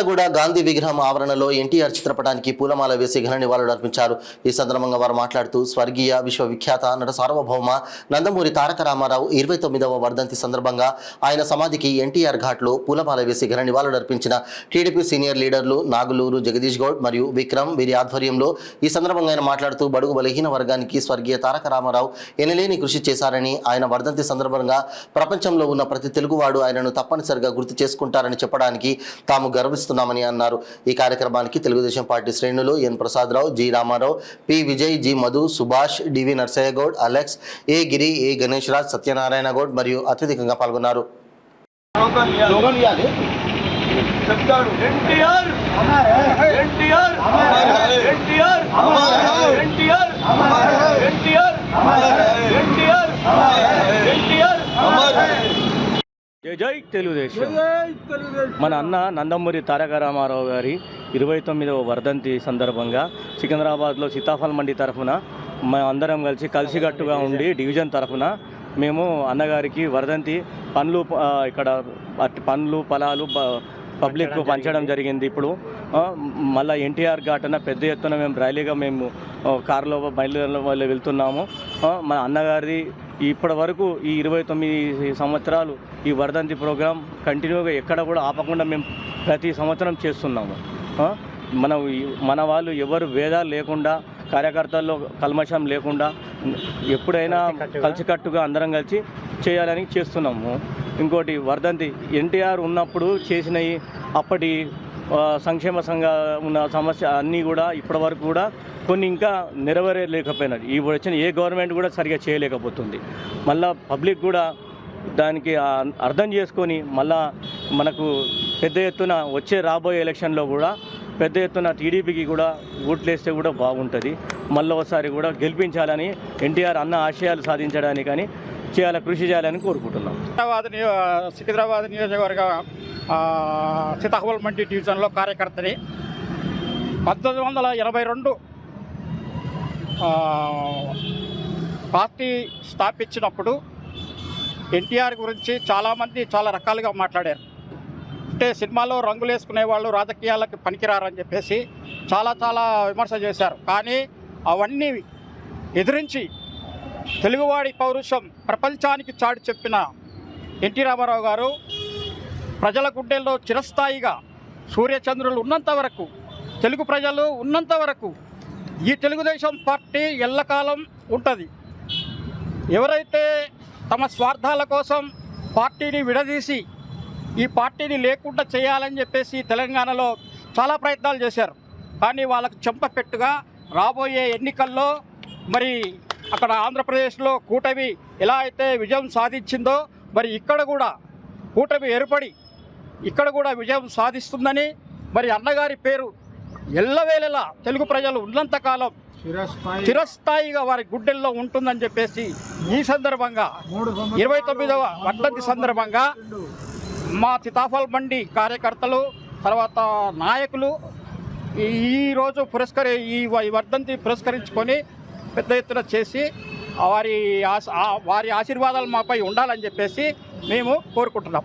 మిర్యాలగూడ గాంధీ విగ్రహం ఆవరణలో ఎన్టీఆర్ చిత్రపటానికి పూలమాల వేసి ఘన నివాళులు అర్పించారు. ఈ సందర్భంగా వారు మాట్లాడుతూ స్వర్గీయ విశ్వవిఖ్యాత నట సార్వభౌమ నందమూరి తారక రామారావు 29వ వర్ధంతి సందర్భంగా ఆయన సమాధికి ఎన్టీఆర్ ఘాట్లో పూలమాల వేసి ఘన నివాళులు అర్పించిన టీడీపీ సీనియర్ లీడర్లు నాగులూరు జగదీష్ గౌడ్ మరియు విక్రమ్ వీరి ఆధ్వర్యంలో ఈ సందర్భంగా ఆయన మాట్లాడుతూ బడుగు బలహీన వర్గానికి స్వర్గీయ తారక రామారావు ఎనలేని కృషి చేశారని, ఆయన వర్ధంతి సందర్భంగా ప్రపంచంలో ఉన్న ప్రతి తెలుగువాడు ఆయనను తప్పనిసరిగా గుర్తు చేసుకుంటారని చెప్పడానికి తాము గర్విస్తున్నామని అన్నారు. ఈ కార్యక్రమానికి తెలుగుదేశం పార్టీ శ్రేణులు N Prasada Rao, G Rama Rao, P Vijay, G Madhu, Subhash, DV Narsaiah Goud, Alex, A Giri, A Ganesh Raj, Satyanarayana Goud మరియు అత్యధికంగా పాల్గొన్నారు. జై తెలుగుదేశం. మన అన్న నందమూరి తారక రామారావు గారి 29వ వర్ధంతి సందర్భంగా సికింద్రాబాద్లో సీతాఫల్ మండి తరఫున అందరం కలిసికట్టుగా ఉండి డివిజన్ తరఫున మేము అన్నగారికి వర్ధంతి ఇక్కడ పండ్లు ఫలాలు పబ్లిక్కు పంచడం జరిగింది. ఇప్పుడు మళ్ళీ ఎన్టీఆర్ ఘాటన పెద్ద ఎత్తున మేము ర్యాలీగా కారులో బయలుదేరి వెళ్తున్నాము. మన అన్నగారి ఇప్పటి వరకు ఈ 29 సంవత్సరాలు ఈ వర్ధంతి ప్రోగ్రాం కంటిన్యూగా ఎక్కడ కూడా ఆపకుండా మేము ప్రతి సంవత్సరం చేస్తున్నాము. మన వాళ్ళు ఎవరు భేదాలు లేకుండా, కార్యకర్తల్లో కల్మషం లేకుండా ఎప్పుడైనా కలిసికట్టుగా అందరం కలిసి చేయాలని చేస్తున్నాము. ఇంకోటి వర్ధంతి ఎన్టీఆర్ ఉన్నప్పుడు చేసినవి అప్పటి సంక్షేమ సంఘ ఉన్న సమస్య అన్నీ కూడా ఇప్పటి వరకు కూడా కొన్ని ఇంకా నెరవేరలేకపోయినది. ఇప్పుడు వచ్చిన ఏ గవర్నమెంట్ కూడా సరిగా చేయలేకపోతుంది. మళ్ళా పబ్లిక్ కూడా దానికి అర్థం చేసుకొని మళ్ళా మనకు పెద్ద ఎత్తున రాబోయే ఎలక్షన్లో కూడా పెద్ద ఎత్తున టీడీపీకి కూడా ఓట్లేస్తే కూడా బాగుంటుంది. మళ్ళీ ఒకసారి కూడా గెలిపించాలని, ఎన్టీఆర్ అన్న ఆశయాలు సాధించడానికి కానీ కృషి చేయాలని కోరుకుంటున్నాం. సికింద్రాబాద్ నియోజకవర్గ సీతాఫల్ మండి డివిజన్లో కార్యకర్తని 1982 పార్టీ స్థాపించినప్పుడు ఎన్టీఆర్ గురించి చాలామంది చాలా రకాలుగా మాట్లాడారు. అంటే సినిమాలో రంగులు వేసుకునే వాళ్ళు రాజకీయాలకు పనికిరారని చెప్పేసి చాలా విమర్శ చేశారు. కానీ అవన్నీ ఎదిరించి తెలుగువాడి పౌరుషం ప్రపంచానికి చాటి చెప్పిన ఎన్టీ రామారావు గారు ప్రజల గుండెల్లో చిరస్థాయిగా సూర్యచంద్రులు ఉన్నంత వరకు, తెలుగు ప్రజలు ఉన్నంత వరకు ఈ తెలుగుదేశం పార్టీ ఎల్లకాలం ఉంటుంది. ఎవరైతే తమ స్వార్థాల కోసం పార్టీని విడదీసి ఈ పార్టీని లేకుండా చేయాలని చెప్పేసి తెలంగాణలో చాలా ప్రయత్నాలు చేశారు. కానీ వాళ్ళకు చెంపపెట్టుగా రాబోయే ఎన్నికల్లో మరి అక్కడ ఆంధ్రప్రదేశ్లో కూటమి ఎలా అయితే విజయం సాధించిందో మరి ఇక్కడ కూడా కూటమి ఏర్పడి ఇక్కడ కూడా విజయం సాధిస్తుందని, మరి అన్నగారి పేరు ఎల్లవేళలా తెలుగు ప్రజలు ఉన్నంతకాలం చిరస్థాయిగా వారి గుడ్డెల్లో ఉంటుందని చెప్పేసి ఈ సందర్భంగా 29వ వర్ధంతి సందర్భంగా మా సీతాఫల్ మండి కార్యకర్తలు తర్వాత నాయకులు ఈరోజు ఈ వర్ధంతి పురస్కరించుకొని పెద్ద ఎత్తున చేసి వారి ఆశీర్వాదాలు మాపై ఉండాలని చెప్పేసి మేము కోరుకుంటున్నాం.